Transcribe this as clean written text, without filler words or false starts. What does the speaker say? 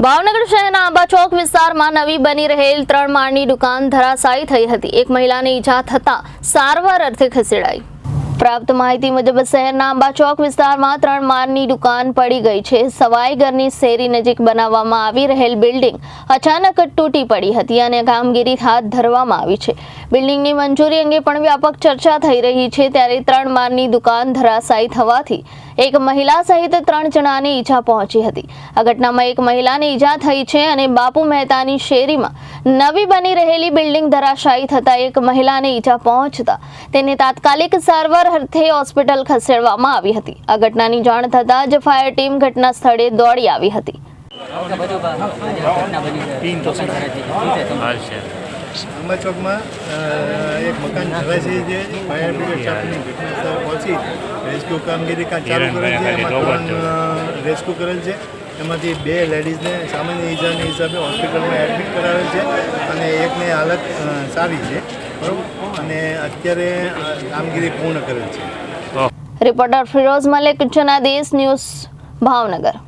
ભાવનગર શહેરના આંબા ચોક વિસ્તારમાં નવી બની રહેલ 3 માળની દુકાન ધરાશાયી થઈ હતી। એક મહિલાને ઈજા થતા સારવાર અર્થે ખસેડાઈ। પ્રાપ્ત માહિતી મુજબ શહેરના આંબા ચોક વિસ્તારમાં 3 માળની દુકાન પડી ગઈ છે। સવાઈ ઘરની શેરી નજીક બનાવવામાં આવી રહેલ બિલ્ડિંગ અચાનક તૂટી પડી હતી અને કામગીરી હાથ ધરવામાં આવી છે। બિલ્ડિંગની મંજૂરી અંગે પણ વ્યાપક ચર્ચા થઈ રહી છે। ત્યારે 3 માળની દુકાન ધરાશાયી થવાથી એક મહિલા સહિત 3 જણાને ઈજા પહોંચી હતી। આ ઘટનામાં એક મહિલાને ઈજા થઈ છે અને બાપુ મહેતાની શેરીમાં નવી બની રહેલી બિલ્ડિંગ ધરાશાયી થતા એક મહિલાને ઈજા પહોંચતા તેને તાત્કાલિક સારવાર અર્થે હોસ્પિટલ ખસેડવામાં આવી હતી। આ ઘટનાની જાણ થતાં જ ફાયર ટીમ ઘટના સ્થળે દોડી આવી હતી। આંબા ચોકમાં એક મકાન ધરાશાયી છે। ફાયર બ્રિગેડ સ્ટાફની ઘટનાસ્થળે પહોંચી રેસ્ક્યુ કામગીરી ચાલુ કરેલ છે। એમાં 3 રેસ્ક્યુ કરેલ છે। એમાંથી 2 લેડીઝને સામાન્ય ઈજાની હિસાબે હોસ્પિટલમાં એડમિટ કરાવેલ છે અને એકની હાલત સારી છે, બરાબર, અને અત્યારે કામગીરી પૂર્ણ કરેલ છે। Reporter Firoz Malik, Janadesh news, Bhavnagar.